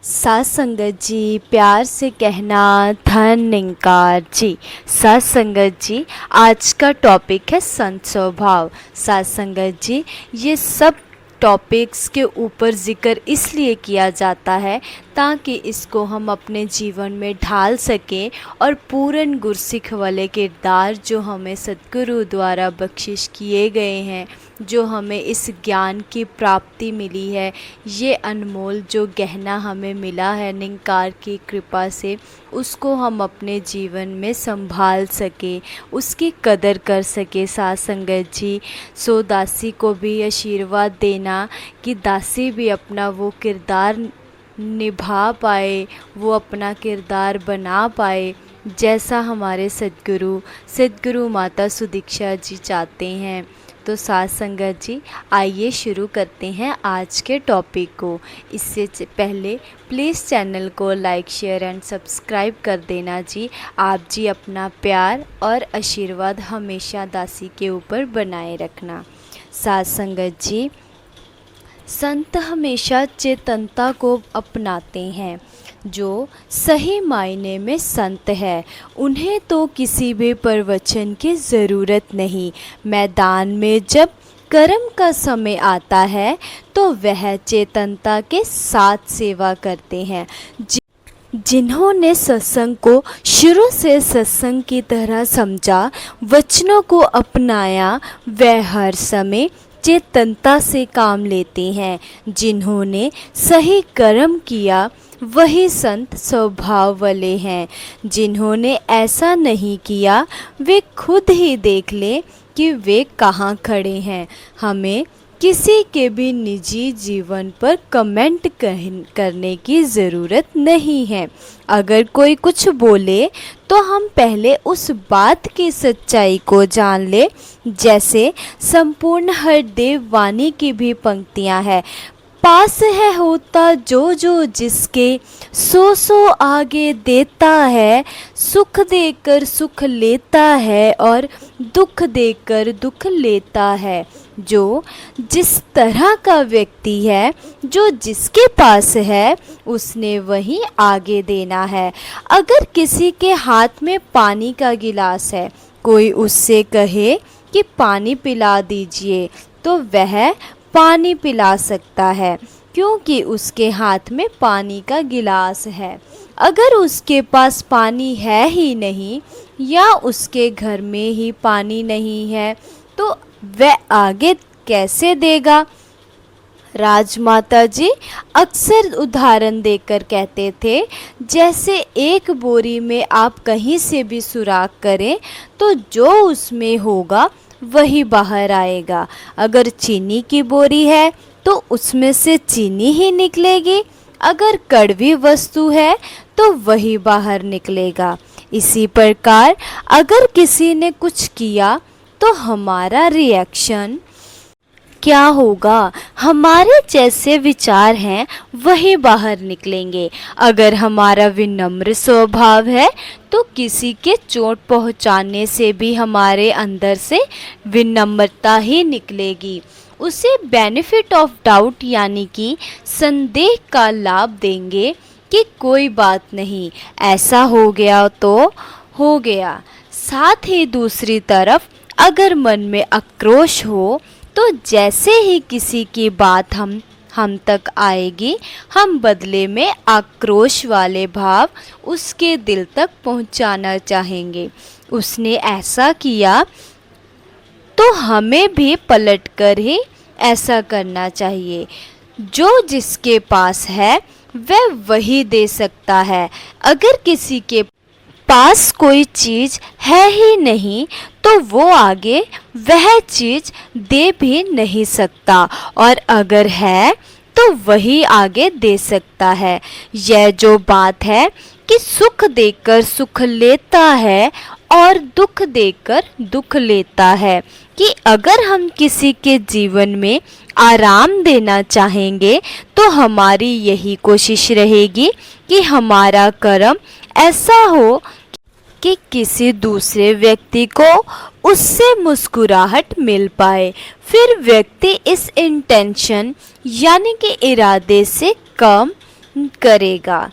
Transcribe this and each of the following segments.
सात संगत जी, प्यार से कहना धन निंकार जी। सात संगत जी, आज का टॉपिक है संत स्वभाव। सात संगत जी, ये सब टॉपिक्स के ऊपर जिक्र इसलिए किया जाता है ताकि इसको हम अपने जीवन में ढाल सकें और पूर्ण गुरसिख वाले किरदार जो हमें सद्गुरु द्वारा बख्शिश किए गए हैं, जो हमें इस ज्ञान की प्राप्ति मिली है, ये अनमोल जो गहना हमें मिला है निंकार की कृपा से, उसको हम अपने जीवन में संभाल सके, उसकी कदर कर सके। साथ संगत जी, सो दासी को भी आशीर्वाद देना कि दासी भी अपना वो किरदार निभा पाए, वो अपना किरदार बना पाए जैसा हमारे सद्गुरु माता सुदीक्षा जी चाहते हैं। तो साथ संगत जी, आइए शुरू करते हैं आज के टॉपिक को। इससे पहले प्लीज़ चैनल को लाइक शेयर एंड सब्सक्राइब कर देना जी। आप जी अपना प्यार और आशीर्वाद हमेशा दासी के ऊपर बनाए रखना। साथ संगत जी, संत हमेशा चेतनता को अपनाते हैं। जो सही मायने में संत है, उन्हें तो किसी भी प्रवचन की ज़रूरत नहीं। मैदान में जब कर्म का समय आता है तो वह चेतनता के साथ सेवा करते हैं। जिन्होंने सत्संग को शुरू से सत्संग की तरह समझा, वचनों को अपनाया, वह हर समय चेतनता से काम लेते हैं। जिन्होंने सही कर्म किया, वही संत स्वभाव वाले हैं। जिन्होंने ऐसा नहीं किया, वे खुद ही देख लें कि वे कहाँ खड़े हैं। हमें किसी के भी निजी जीवन पर कमेंट करने की ज़रूरत नहीं है। अगर कोई कुछ बोले तो हम पहले उस बात की सच्चाई को जान ले। जैसे संपूर्ण हरदेव वाणी की भी पंक्तियां हैं, पास है होता जो जो जिसके, सो सो आगे देता है, सुख देकर सुख लेता है और दुख देकर दुख लेता है। जो जिस तरह का व्यक्ति है, जो जिसके पास है, उसने वही आगे देना है। अगर किसी के हाथ में पानी का गिलास है, कोई उससे कहे कि पानी पिला दीजिए, तो वह पानी पिला सकता है, क्योंकि उसके हाथ में पानी का गिलास है। अगर उसके पास पानी है ही नहीं या उसके घर में ही पानी नहीं है, तो वह आगे कैसे देगा। राजमाता जी अक्सर उदाहरण देकर कहते थे, जैसे एक बोरी में आप कहीं से भी सुराख करें तो जो उसमें होगा वही बाहर आएगा। अगर चीनी की बोरी है तो उसमें से चीनी ही निकलेगी, अगर कड़वी वस्तु है तो वही बाहर निकलेगा। इसी प्रकार अगर किसी ने कुछ किया तो हमारा रिएक्शन क्या होगा, हमारे जैसे विचार हैं वही बाहर निकलेंगे। अगर हमारा विनम्र स्वभाव है तो किसी के चोट पहुंचाने से भी हमारे अंदर से विनम्रता ही निकलेगी। उसे बेनिफिट ऑफ डाउट यानी कि संदेह का लाभ देंगे कि कोई बात नहीं, ऐसा हो गया तो हो गया। साथ ही दूसरी तरफ अगर मन में आक्रोश हो तो जैसे ही किसी की बात हम तक आएगी, हम बदले में आक्रोश वाले भाव उसके दिल तक पहुंचाना चाहेंगे। उसने ऐसा किया तो हमें भी पलटकर ही ऐसा करना चाहिए। जो जिसके पास है वह वही दे सकता है। अगर किसी के पास कोई चीज़ है ही नहीं तो वो आगे वह चीज़ दे भी नहीं सकता, और अगर है तो वही आगे दे सकता है। यह जो बात है कि सुख देकर सुख लेता है और दुख देकर दुख लेता है, कि अगर हम किसी के जीवन में आराम देना चाहेंगे तो हमारी यही कोशिश रहेगी कि हमारा कर्म ऐसा हो कि किसी दूसरे व्यक्ति को उससे मुस्कुराहट मिल पाए। फिर व्यक्ति इस इंटेंशन यानी कि इरादे से कम करेगा।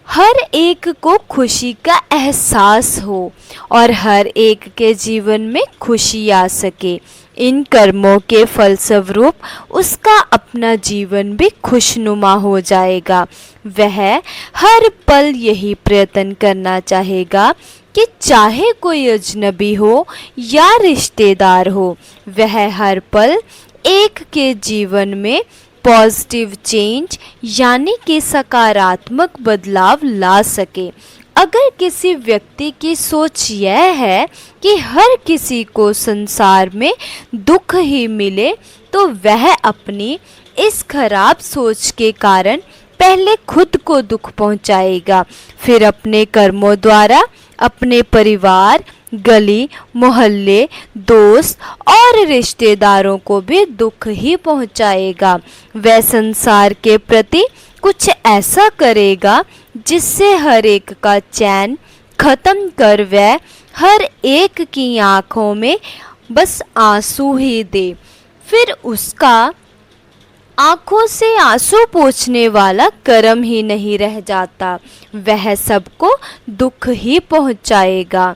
हर एक को खुशी का एहसास हो और हर एक के जीवन में खुशी आ सके। इन कर्मों के फलस्वरूप उसका अपना जीवन भी खुशनुमा हो जाएगा। वह हर पल यही प्रयत्न करना चाहेगा कि चाहे कोई अजनबी हो या रिश्तेदार हो, वह हर पल एक के जीवन में पॉजिटिव चेंज यानी कि सकारात्मक बदलाव ला सके। अगर किसी व्यक्ति की सोच यह है कि हर किसी को संसार में दुख ही मिले, तो वह अपनी इस खराब सोच के कारण पहले खुद को दुख पहुंचाएगा, फिर अपने कर्मों द्वारा अपने परिवार, गली मोहल्ले, दोस्त और रिश्तेदारों को भी दुख ही पहुंचाएगा। वह संसार के प्रति कुछ ऐसा करेगा जिससे हर एक का चैन खत्म कर वह हर एक की आंखों में बस आंसू ही दे। फिर उसका आंखों से आंसू पोंछने वाला कर्म ही नहीं रह जाता, वह सबको दुख ही पहुंचाएगा।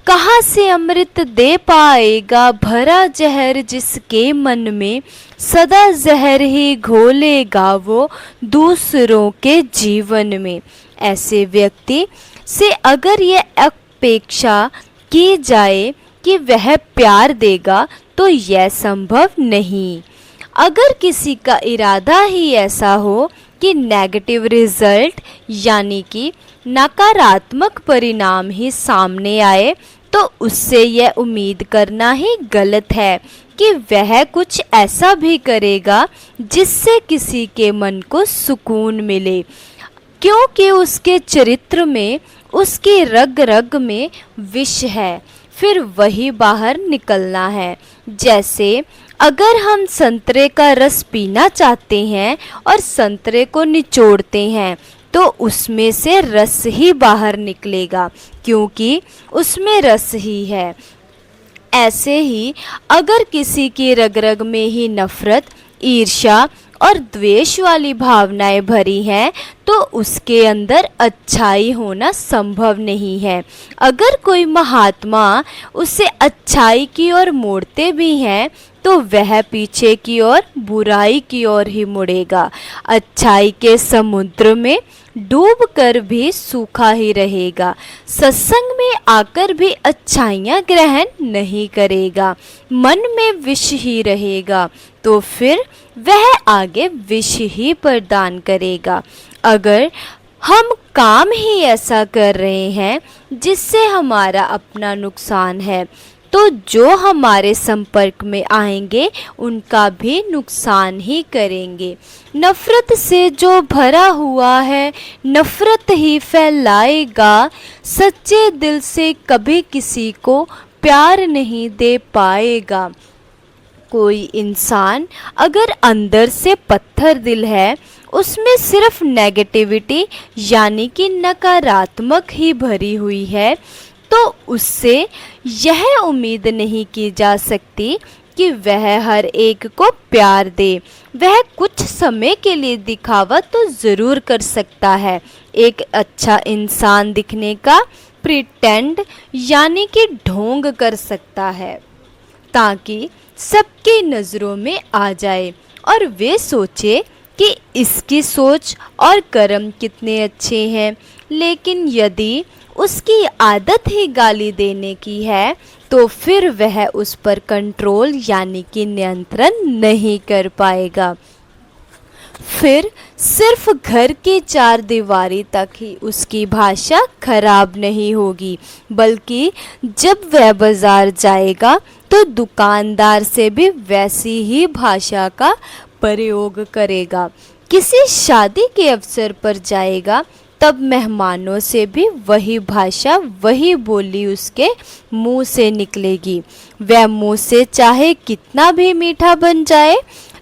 कहाँ से अमृत दे पाएगा भरा जहर जिसके मन में, सदा जहर ही घोलेगा वो दूसरों के जीवन में। ऐसे व्यक्ति से अगर यह अपेक्षा की जाए कि वह प्यार देगा, तो यह संभव नहीं। अगर किसी का इरादा ही ऐसा हो कि नेगेटिव रिजल्ट यानी कि नकारात्मक परिणाम ही सामने आए, तो उससे यह उम्मीद करना ही गलत है कि वह कुछ ऐसा भी करेगा जिससे किसी के मन को सुकून मिले, क्योंकि उसके चरित्र में, उसकी रग रग में विष है, फिर वही बाहर निकलना है। जैसे अगर हम संतरे का रस पीना चाहते हैं और संतरे को निचोड़ते हैं, तो उसमें से रस ही बाहर निकलेगा, क्योंकि उसमें रस ही है। ऐसे ही अगर किसी की रग रग में ही नफरत, ईर्ष्या और द्वेष वाली भावनाएं भरी हैं, तो उसके अंदर अच्छाई होना संभव नहीं है। अगर कोई महात्मा उसे अच्छाई की ओर मोड़ते भी हैं, तो वह पीछे की ओर बुराई की ओर ही मुड़ेगा। अच्छाई के समुद्र में डूब कर भी सूखा ही रहेगा। सत्संग में आकर भी अच्छाइयाँ ग्रहण नहीं करेगा, मन में विष ही रहेगा, तो फिर वह आगे विष ही प्रदान करेगा। अगर हम काम ही ऐसा कर रहे हैं जिससे हमारा अपना नुकसान है, तो जो हमारे संपर्क में आएंगे उनका भी नुकसान ही करेंगे। नफरत से जो भरा हुआ है नफरत ही फैलाएगा, सच्चे दिल से कभी किसी को प्यार नहीं दे पाएगा। कोई इंसान अगर अंदर से पत्थर दिल है, उसमें सिर्फ नेगेटिविटी यानी कि नकारात्मक ही भरी हुई है, तो उससे यह उम्मीद नहीं की जा सकती कि वह हर एक को प्यार दे। वह कुछ समय के लिए दिखावा तो ज़रूर कर सकता है, एक अच्छा इंसान दिखने का प्रिटेंड यानी कि ढोंग कर सकता है, ताकि सबकी नज़रों में आ जाए और वे सोचे कि इसकी सोच और कर्म कितने अच्छे हैं। लेकिन यदि उसकी आदत ही गाली देने की है, तो फिर वह उस पर कंट्रोल यानी कि नियंत्रण नहीं कर पाएगा। फिर सिर्फ घर की चार दीवारी तक ही उसकी भाषा खराब नहीं होगी, बल्कि जब वह बाजार जाएगा तो दुकानदार से भी वैसी ही भाषा का प्रयोग करेगा। किसी शादी के अवसर पर जाएगा, तब मेहमानों से भी वही भाषा, वही बोली उसके मुंह से निकलेगी। वह मुंह से चाहे कितना भी मीठा बन जाए,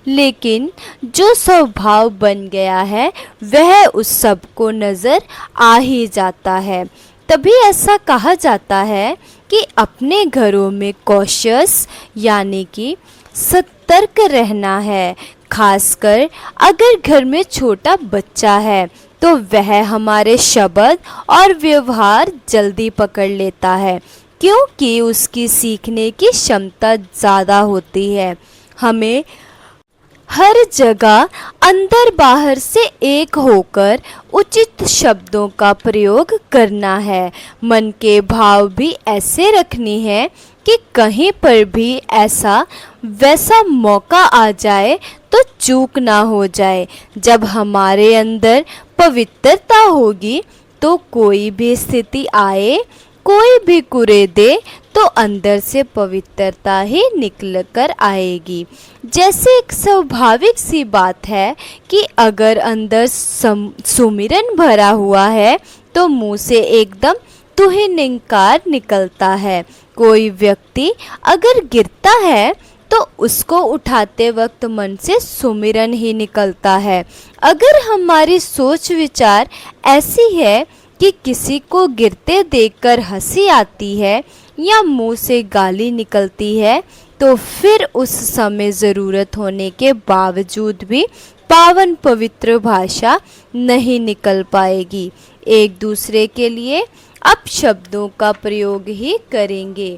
लेकिन जो स्वभाव बन गया है वह उस सब को नज़र आ ही जाता है। तभी ऐसा कहा जाता है कि अपने घरों में कॉशियस यानी कि सतर्क रहना है। खासकर अगर घर में छोटा बच्चा है, तो वह हमारे शब्द और व्यवहार जल्दी पकड़ लेता है, क्योंकि उसकी सीखने की क्षमता ज़्यादा होती है। हमें हर जगह अंदर बाहर से एक होकर उचित शब्दों का प्रयोग करना है। मन के भाव भी ऐसे रखनी है कि कहीं पर भी ऐसा वैसा मौका आ जाए तो चूक ना हो जाए। जब हमारे अंदर पवित्रता होगी तो कोई भी स्थिति आए, कोई भी कुरे दे, तो अंदर से पवित्रता ही निकल कर आएगी। जैसे एक स्वाभाविक सी बात है कि अगर अंदर सुमिरन भरा हुआ है तो मुंह से एकदम तुहिनिंकार निकलता है। कोई व्यक्ति अगर गिरता है तो उसको उठाते वक्त मन से सुमिरन ही निकलता है। अगर हमारी सोच विचार ऐसी है कि किसी को गिरते देखकर हंसी आती है या मुंह से गाली निकलती है, तो फिर उस समय ज़रूरत होने के बावजूद भी पावन पवित्र भाषा नहीं निकल पाएगी। एक दूसरे के लिए अपशब्दों का प्रयोग ही करेंगे।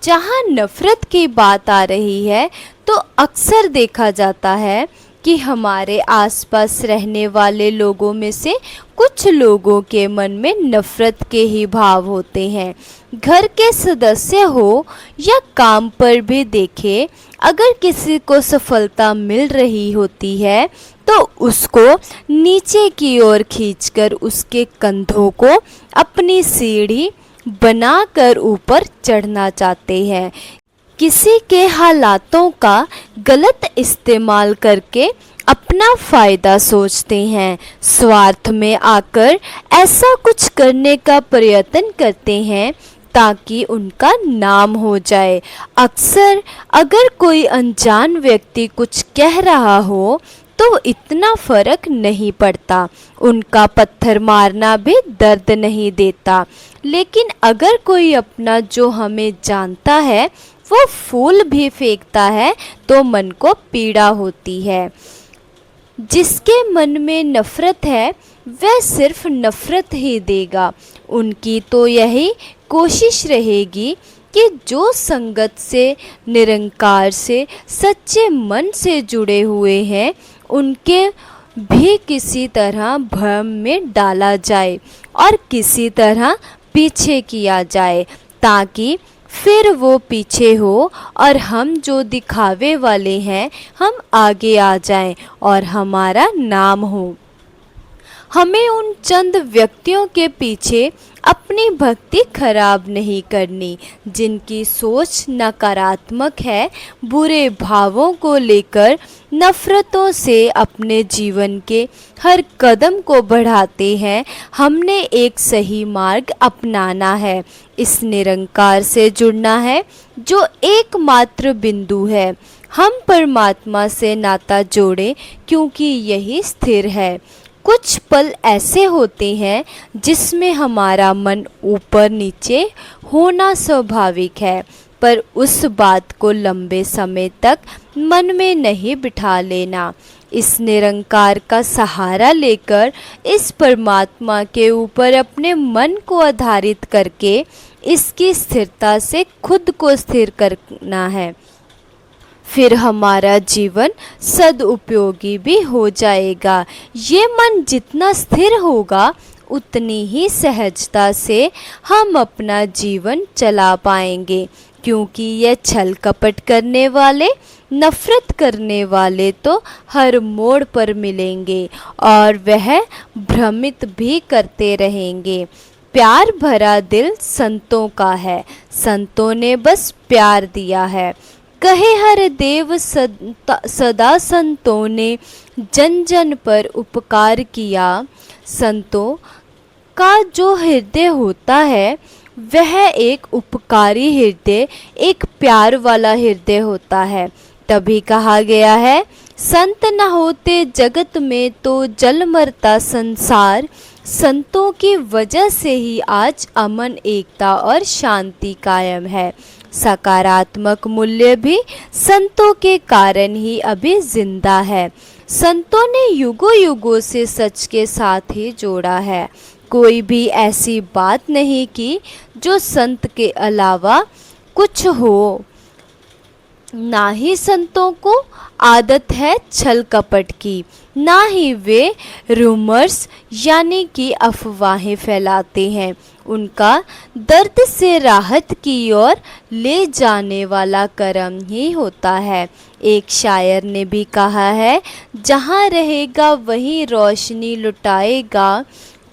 जहाँ नफ़रत की बात आ रही है तो अक्सर देखा जाता है कि हमारे आसपास रहने वाले लोगों में से कुछ लोगों के मन में नफ़रत के ही भाव होते हैं। घर के सदस्य हो या काम पर भी देखें, अगर किसी को सफलता मिल रही होती है तो उसको नीचे की ओर खींचकर उसके कंधों को अपनी सीढ़ी बनाकर ऊपर चढ़ना चाहते हैं। किसी के हालातों का गलत इस्तेमाल करके अपना फ़ायदा सोचते हैं। स्वार्थ में आकर ऐसा कुछ करने का प्रयत्न करते हैं ताकि उनका नाम हो जाए। अक्सर अगर कोई अनजान व्यक्ति कुछ कह रहा हो तो इतना फर्क नहीं पड़ता, उनका पत्थर मारना भी दर्द नहीं देता। लेकिन अगर कोई अपना जो हमें जानता है वो फूल भी फेंकता है तो मन को पीड़ा होती है। जिसके मन में नफ़रत है वह सिर्फ नफ़रत ही देगा। उनकी तो यही कोशिश रहेगी कि जो संगत से, निरंकार से, सच्चे मन से जुड़े हुए हैं उनके भी किसी तरह भ्रम में डाला जाए और किसी तरह पीछे किया जाए, ताकि फिर वो पीछे हो और हम जो दिखावे वाले हैं हम आगे आ जाएं और हमारा नाम हो। हमें उन चंद व्यक्तियों के पीछे अपनी भक्ति खराब नहीं करनी जिनकी सोच नकारात्मक है, बुरे भावों को लेकर नफ़रतों से अपने जीवन के हर कदम को बढ़ाते हैं। हमने एक सही मार्ग अपनाना है, इस निरंकार से जुड़ना है जो एकमात्र बिंदु है। हम परमात्मा से नाता जोड़ें क्योंकि यही स्थिर है। कुछ पल ऐसे होते हैं जिसमें हमारा मन ऊपर नीचे होना स्वाभाविक है, पर उस बात को लंबे समय तक मन में नहीं बिठा लेना। इस निरंकार का सहारा लेकर इस परमात्मा के ऊपर अपने मन को आधारित करके इसकी स्थिरता से खुद को स्थिर करना है। फिर हमारा जीवन सदुपयोगी भी हो जाएगा। ये मन जितना स्थिर होगा उतनी ही सहजता से हम अपना जीवन चला पाएंगे, क्योंकि ये छल कपट करने वाले, नफ़रत करने वाले तो हर मोड़ पर मिलेंगे और वह भ्रमित भी करते रहेंगे। प्यार भरा दिल संतों का है, संतों ने बस प्यार दिया है। कहे हर देव सदा संतों ने जन जन पर उपकार किया। संतों का जो हृदय होता है वह एक उपकारी हृदय, एक प्यार वाला हृदय होता है। तभी कहा गया है, संत न होते जगत में तो जल मरता संसार। संतों की वजह से ही आज अमन, एकता और शांति कायम है। सकारात्मक मूल्य भी संतों के कारण ही अभी जिंदा है। संतों ने युगों युगों से सच के साथ ही जोड़ा है। कोई भी ऐसी बात नहीं की जो संत के अलावा कुछ हो। ना ही संतों को आदत है छल कपट की, ना ही वे रूमर्स यानी कि अफवाहें फैलाते हैं। उनका दर्द से राहत की ओर ले जाने वाला कर्म ही होता है। एक शायर ने भी कहा है, जहाँ रहेगा वहीं रोशनी लुटाएगा,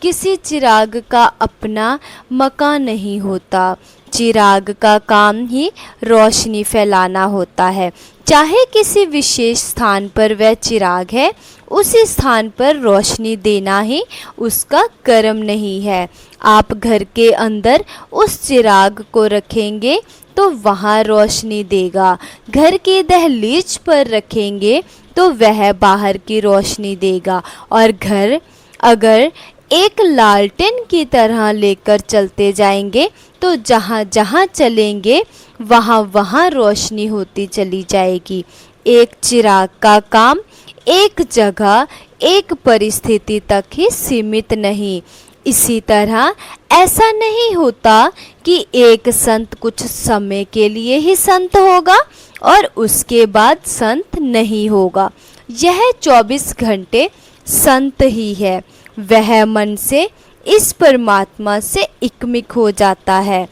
किसी चिराग का अपना मकान नहीं होता। चिराग का काम ही रोशनी फैलाना होता है। चाहे किसी विशेष स्थान पर वह चिराग है, उसी स्थान पर रोशनी देना ही उसका कर्म नहीं है। आप घर के अंदर उस चिराग को रखेंगे तो वहाँ रोशनी देगा। घर की दहलीज पर रखेंगे तो वह बाहर की रोशनी देगा। और घर अगर एक लालटेन की तरह लेकर चलते जाएंगे तो जहाँ जहाँ चलेंगे वहाँ वहाँ रोशनी होती चली जाएगी। एक चिराग का काम एक जगह एक परिस्थिति तक ही सीमित नहीं। इसी तरह ऐसा नहीं होता कि एक संत कुछ समय के लिए ही संत होगा और उसके बाद संत नहीं होगा। यह 24 घंटे संत ही है। वह मन से इस परमात्मा से इकमिक हो जाता है।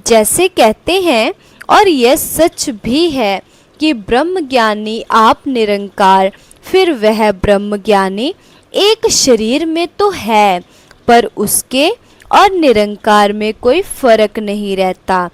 जैसे कहते हैं, और यह सच भी है कि ब्रह्म ज्ञानी आप निरंकार, फिर वह ब्रह्म ज्ञानी एक शरीर में तो है, पर उसके और निरंकार में कोई फर्क नहीं रहता।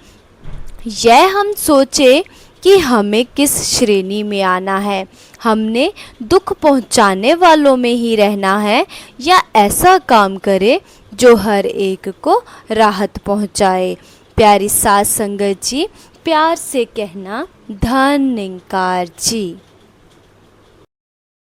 यह हम सोचे कि हमें किस श्रेणी में आना है, हमने दुख पहुंचाने वालों में ही रहना है या ऐसा काम करे जो हर एक को राहत पहुंचाए। प्यारी साथ संगत जी, प्यार से कहना धन निरंकार जी।